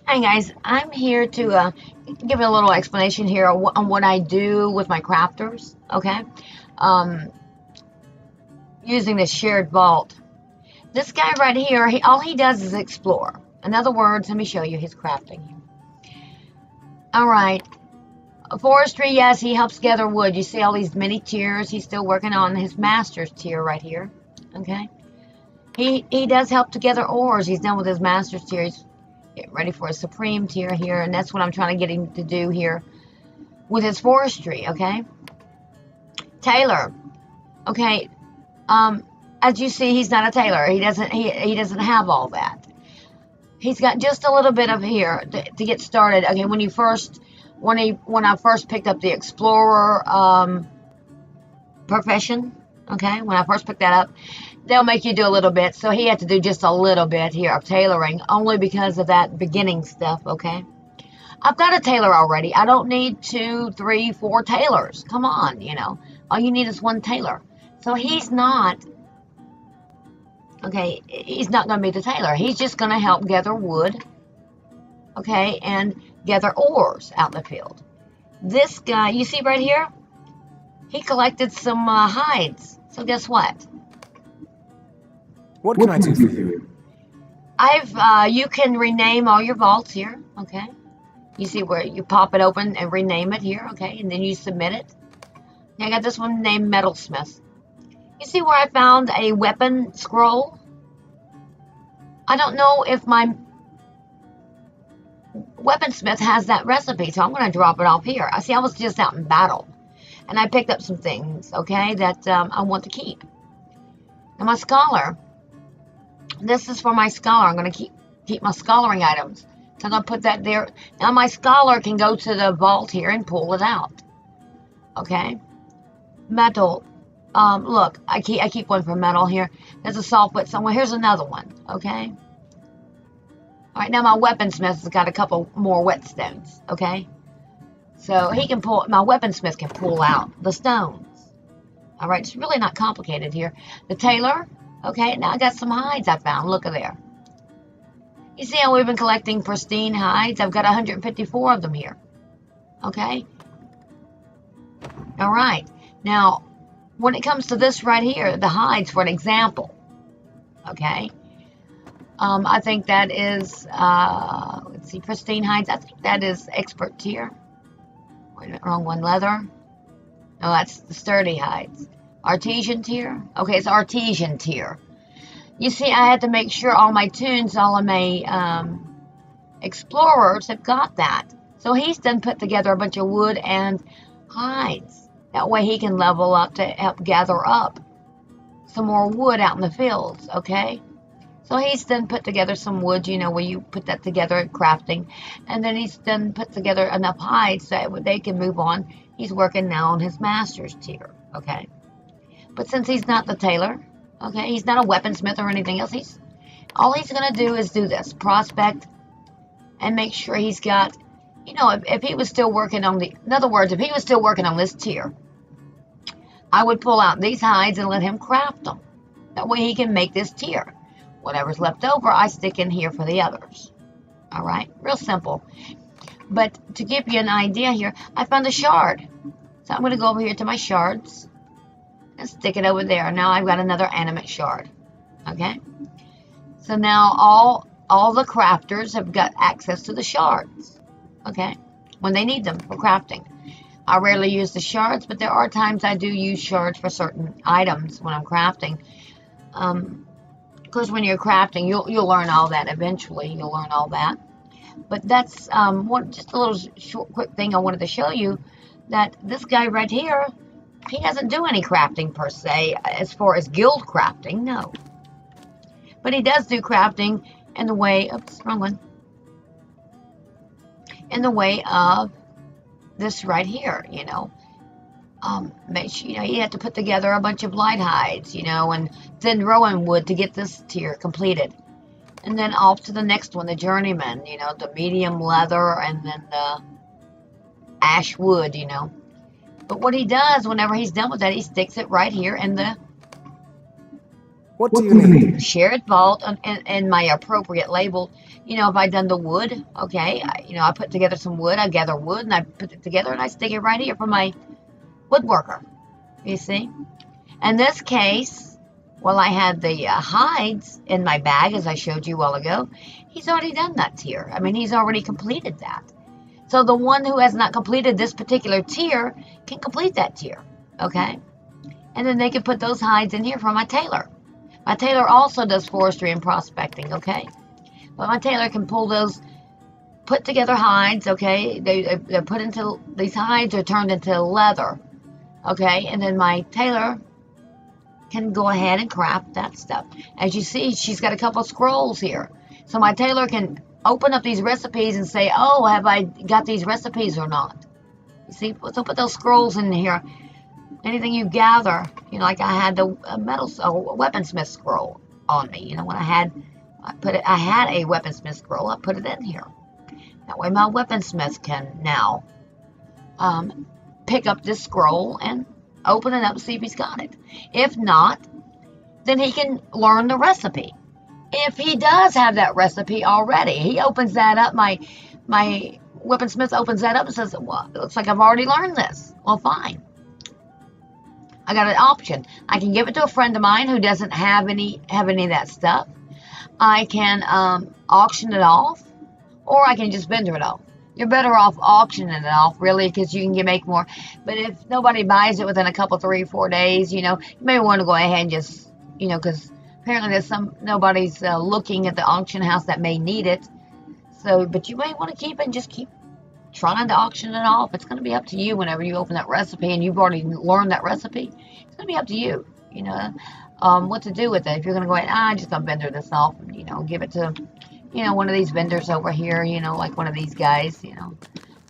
Hi guys, I'm here to give a little explanation here on what I do with my crafters, okay? Um, Using this shared vault. This guy right here, all he does is explore. In other words, let me show you his crafting here. All right, forestry, yes, he helps gather wood. You see all these mini tiers. He's still working on his master's tier right here, okay? He does help to gather ores. He's done with his master's tier. He's getting ready for a supreme tier here, and that's what I'm trying to get him to do here with his forestry, okay? Tailor, okay. As you see, he's not a tailor. He doesn't have all that. He's got just a little bit of here to get started. Okay, when I first picked up the explorer profession, okay, when I first picked that up, they'll make you do a little bit. So he had to do just a little bit here of tailoring, only because of that beginning stuff, okay? I've got a tailor already. I don't need 2, 3, 4 tailors. Come on, all you need is one tailor. So he's not, okay, he's not going to be the tailor. He's just going to help gather wood, okay, and gather ores out in the field. This guy, you see right here, he collected some hides. So guess what? What can I do for you? You can rename all your vaults here, okay? You see where you pop it open and rename it here, okay? And then you submit it. I got this one named Metalsmith. You see where I found a weapon scroll? I don't know if my weaponsmith has that recipe, so I'm going to drop it off here. I see I was just out in battle, and I picked up some things, okay, that I want to keep. And my scholar, this is for my scholar. I'm going to keep my scholaring items. So I'm going to put that there. Now my scholar can go to the vault here and pull it out, okay? Metal. Look, I keep one for metal here. There's a softwood somewhere. Here's another one, okay? All right, now my weaponsmith has got a couple more whetstones, okay? So my weaponsmith can pull out the stones. All right, it's really not complicated here. The tailor, okay, now I got some hides I found. Look at there. You see how we've been collecting pristine hides? I've got 154 of them here, okay? All right, now, when it comes to this right here, the hides, for an example, okay, I think that is, let's see, pristine hides. I think that is expert tier. Wait a minute, wrong one. Leather. No, that's the sturdy hides. Artesian tier. Okay, it's artesian tier. You see, I had to make sure all my tunes, all of my explorers have got that. So he's done put together a bunch of wood and hides. That way he can level up to help gather up some more wood out in the fields, okay? So he's then put together some wood, where you put that together at crafting. And then he's then put together enough hides so that they can move on. He's working now on his master's tier, okay? But since he's not the tailor, okay, he's not a weaponsmith or anything else. All he's going to do is do this, prospect, and make sure he's got... if he was still working on in other words, if he was still working on this tier, I would pull out these hides and let him craft them. That way he can make this tier. Whatever's left over, I stick in here for the others. All right, real simple. But to give you an idea here, I found a shard. So I'm going to go over here to my shards and stick it over there. Now I've got another animate shard. Okay, so now all the crafters have got access to the shards. Okay, when they need them for crafting. I rarely use the shards, but there are times I do use shards for certain items when I'm crafting. Because when you're crafting, you'll learn all that eventually. You'll learn all that. But that's just a little short, quick thing I wanted to show you, that this guy right here, he doesn't do any crafting per se, as far as guild crafting, no. But he does do crafting in the way, oops, wrong one. In the way of this right here, make sure, you have to put together a bunch of light hides, and thin rowan wood to get this tier completed. And then off to the next one, the journeyman, the medium leather, and then the ash wood, But what he does, whenever he's done with that, he sticks it right here in the What do you need? Shared vault and my appropriate label. You know, if I done the wood, okay, I put together some wood, I gather wood and I put it together and I stick it right here for my woodworker, you see. In this case, while I had the hides in my bag, as I showed you a while ago, he's already done that tier. I mean, he's already completed that. So the one who has not completed this particular tier can complete that tier, okay? And then they can put those hides in here for my tailor. My tailor also does forestry and prospecting, okay? But my tailor can pull those put together hides, okay? They're put into, these hides are turned into leather, okay? And then my tailor can go ahead and craft that stuff. As you see, she's got a couple of scrolls here. So my tailor can open up these recipes and say, oh, have I got these recipes or not? You see, so put those scrolls in here. Anything you gather, you know, like I had the weaponsmith scroll on me. You know, when I had a weaponsmith scroll, I put it in here. That way my weaponsmith can now pick up this scroll and open it up and see if he's got it. If not, then he can learn the recipe. If he does have that recipe already, he opens that up, my weaponsmith opens that up and says, well, it looks like I've already learned this. Well, fine. I got an option. I can give it to a friend of mine who doesn't have any of that stuff. I can auction it off, or I can just vendor it off. You're better off auctioning it off, really, because you can make more. But if nobody buys it within a couple, 3 or 4 days, you know, you may want to go ahead and just, you know, because apparently there's nobody's looking at the auction house that may need it. So, but you may want to keep it and just keep trying to auction it off. It's going to be up to you whenever you open that recipe and you've already learned that recipe. It's going to be up to you, you know, what to do with it. If you're going to go ahead, I'm just going to vendor this off, and, you know, give it to, you know, one of these vendors over here, you know, like one of these guys, you know.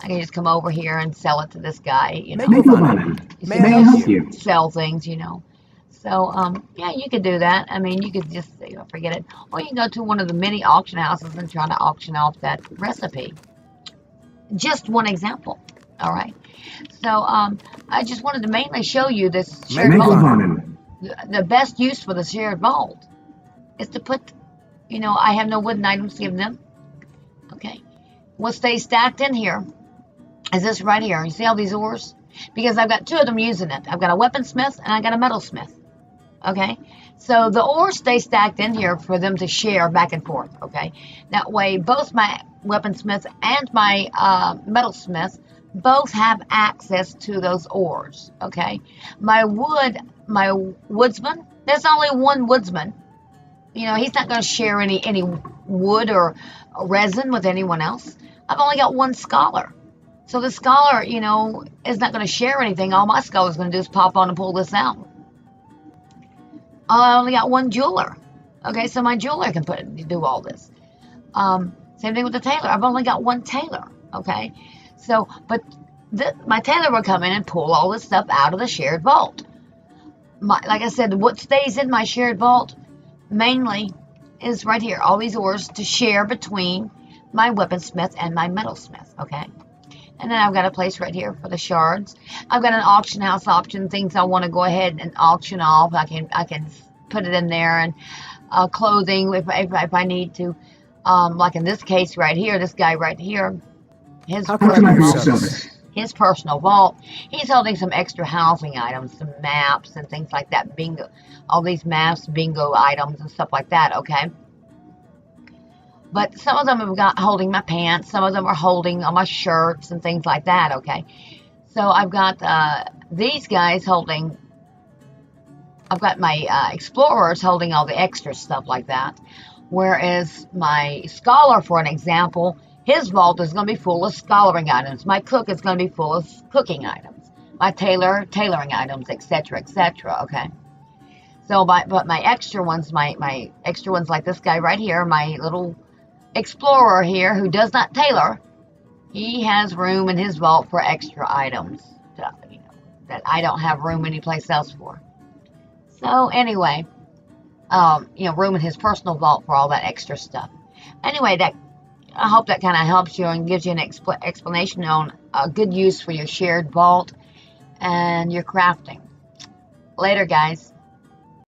I can just come over here and sell it to this guy, you know. May I help you? Sell things, you know. So, yeah, you could do that. I mean, you could just, you know, forget it. Or you can go to one of the many auction houses and try to auction off that recipe. Just one example, all right? So, I just wanted to mainly show you this shared vault. The best use for the shared vault is to put, you know, I have no wooden items to give them, okay? What stays stacked in here is this right here. You see all these ores? Because I've got 2 of them using it. I've got a weaponsmith and I got a metalsmith, okay? So the ores stay stacked in here for them to share back and forth, okay? That way, both my weaponsmith and my metalsmith both have access to those ores, okay? My woodsman, there's only one woodsman. You know, he's not going to share any wood or resin with anyone else. I've only got one scholar. So the scholar, you know, is not going to share anything. All my scholar's going to do is pop on and pull this out. I only got one jeweler. Okay, so my jeweler can do all this. Same thing with the tailor. I've only got one tailor. Okay, so, but my tailor will come in and pull all this stuff out of the shared vault. Like I said, what stays in my shared vault mainly is right here. All these ores to share between my weaponsmith and my metalsmith. Okay. And then I've got a place right here for the shards. I've got an auction house option, things I want to go ahead and auction off. I can put it in there, and clothing if I need to. Like in this case right here, this guy right here, his personal vault. He's holding some extra housing items, some maps and things like that. Bingo, all these maps, bingo items and stuff like that. Okay. But some of them have got holding my pants. Some of them are holding all my shirts and things like that, okay? So I've got these guys holding, I've got my explorers holding all the extra stuff like that. Whereas my scholar, for an example, his vault is going to be full of scholaring items. My cook is going to be full of cooking items. My tailoring items, etc., okay? So, but my extra ones, my extra ones like this guy right here, my little explorer here who does not tailor, he has room in his vault for extra items, you know, that I don't have room anyplace else for. So anyway, you know, room in his personal vault for all that extra stuff. Anyway, I hope that kind of helps you and gives you an explanation on a good use for your shared vault and your crafting. Later, guys.